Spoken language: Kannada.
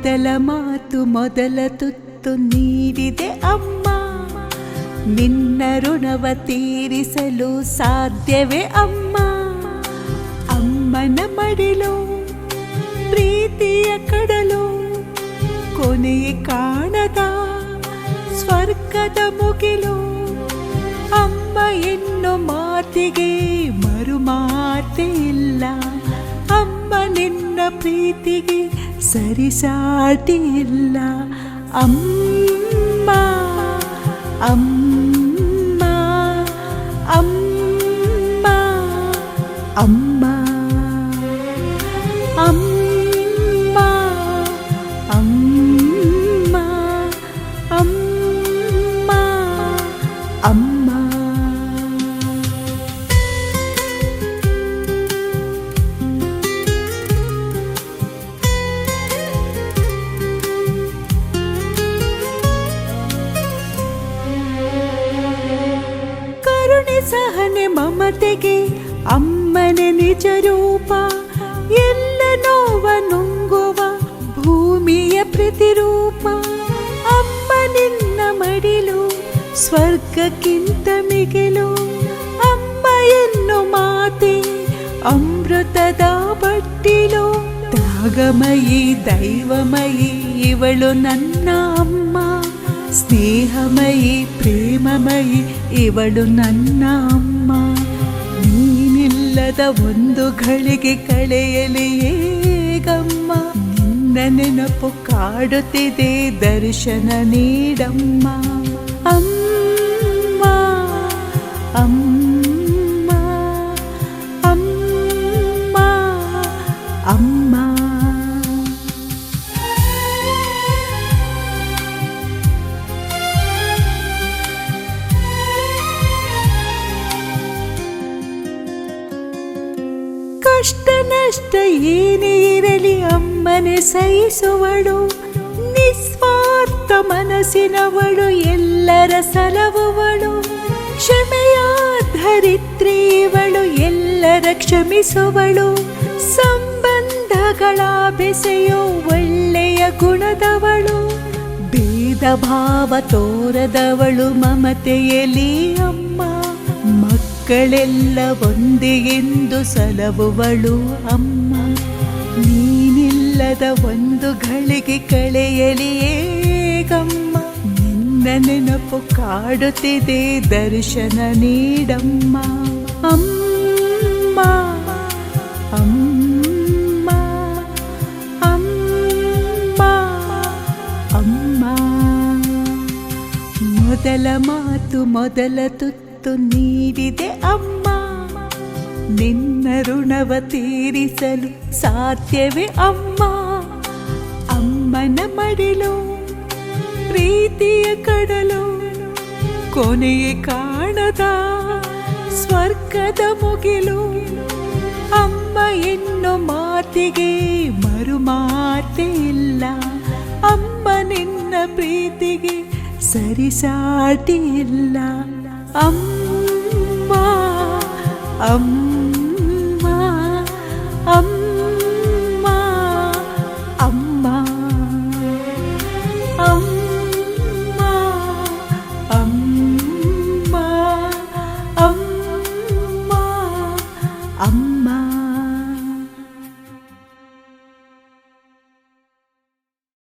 ಮೊದಲ ಮಾತು ಮೊದಲ ತುತ್ತು ನೀಡಿದೆ ಅಮ್ಮ. ನಿನ್ನ ಋಣವ ತೀರಿಸಲು ಸಾಧ್ಯವೇ ಅಮ್ಮ. ಅಮ್ಮನ ಮಡಿಲು ಪ್ರೀತಿಯ ಕಡಲು, ಕೊನೆಯೇ ಕಾಣದ ಸ್ವರ್ಗದ ಮುಗಿಲು. ಅಮ್ಮ ಎನ್ನೋ ಮಾತಿಗೆ ಮರು ಮಾತೇ ಇಲ್ಲ. ಅಮ್ಮ ನಿನ್ನ ಪ್ರೀತಿಗೆ ಸರಿಸಾಟಿ ಇಲ್ಲ. ಅಮ್ಮ ಅಮ್ಮ ಅಮ್ಮ ಅಮ್ಮ ಅಮ್ಮ ಅಮ್ಮ ಅಮ್ಮ ಅಮ್ಮ. ಕರುಣೆ ಸಹನೆ ಮಮತೆಗೆ ಅಮ್ಮನೆ ನಿಜ ರೂಪ. ಎಲ್ಲ ನೋವ ನುಂಗುವ ಭೂಮಿಯ ಪ್ರತಿರೂಪ. ಅಮ್ಮ ನಿನ್ನ ಮಡಿಲು ಸ್ವರ್ಗಕ್ಕಿಂತ ಮಿಗಿಲು. ಅಮ್ಮ ಎನ್ನು ಮಾತೆ ಅಮೃತದ ಬಟ್ಟಿಲು. ತ್ಯಾಗಮಯಿ ದೈವಮಯಿ ಇವಳು ನನ್ನ ಅಮ್ಮ. ಸ್ನೇಹಮಯಿ ಪ್ರೇಮಮಯಿ ಇವಳು ನನ್ನ ಅಮ್ಮ. ನೀನಿಲ್ಲದ ಒಂದು ಘಳಿಗೆ ಕಳೆಯಲಿ ಹೇಗಮ್ಮ. ನಿನ್ನ ನೆನಪು ಕಾಡುತ್ತಿದೆ ದರ್ಶನ ನೀಡಮ್ಮ. ಅಮ್ಮ ಅಮ್ಮ ಅಮ್ಮ ಅಮ್ಮ. ಕಷ್ಟ ನಷ್ಟ ಏನೇ ಇರಲಿ ಅಮ್ಮನೆ ಸಹಿಸುವಳು. ನಿಸ್ವಾರ್ಥ ಮನಸ್ಸಿನವಳು ಎಲ್ಲರ ಸಲಹುವಳು. ಕ್ಷಮೆಯ ಧರಿತ್ರಿಯವಳು ಎಲ್ಲರ ಕ್ಷಮಿಸುವಳು. ಸಂಬಂಧಗಳ ಬೆಸೆಯೋ ಒಳ್ಳೆಯ ಗುಣದವಳು. ಭೇದ ಭಾವ ತೋರದವಳು ಮಮತೆಯಲಿ ಅಮ್ಮ. ಮಕ್ಕಳೆಲ್ಲ ಒಂದೇ ಎಂದು ಸಲಹುವಳು ಅಮ್ಮ. ನೀನಿಲ್ಲದ ಒಂದು ಘಳಿಗೆ ಕಳೆಯಲಿ ಹೇಗಮ್ಮ. ನಿನ್ನ ನೆನಪು ಕಾಡುತ್ತಿದೆ ದರ್ಶನ ನೀಡಮ್ಮ. ಅಮ್ಮ ಅಮ್ಮ ಅಮ್ಮ ಅಮ್ಮ. ಮೊದಲ ಮಾತು ಮೊದಲ ತುತ್ತು ನೀಡಿದೆ ಅಮ್ಮ. ನಿನ್ನ ಋಣವ ತೀರಿಸಲು ಸಾಧ್ಯವೇ ಅಮ್ಮ. ಅಮ್ಮನ ಮಡಿಲು ಪ್ರೀತಿಯ ಕಡಲು, ಕೊನೆಯೇ ಕಾಣದ ಸ್ವರ್ಗದ ಮುಗಿಲು. ಅಮ್ಮ ಎನ್ನೋ ಮಾತಿಗೆ ಮರು ಮಾತೇ ಇಲ್ಲ. ಅಮ್ಮ ನಿನ್ನ ಪ್ರೀತಿಗೆ ಸರಿಸಾಟಿ ಇಲ್ಲ. ಅಮ್ಮ ಅಮ್ಮ ಅಮ್ಮ ಅಮ್ಮ ಅಮ್ಮ ಅಮ್ಮ ಅಮ್ಮ ಅಮ್ಮ.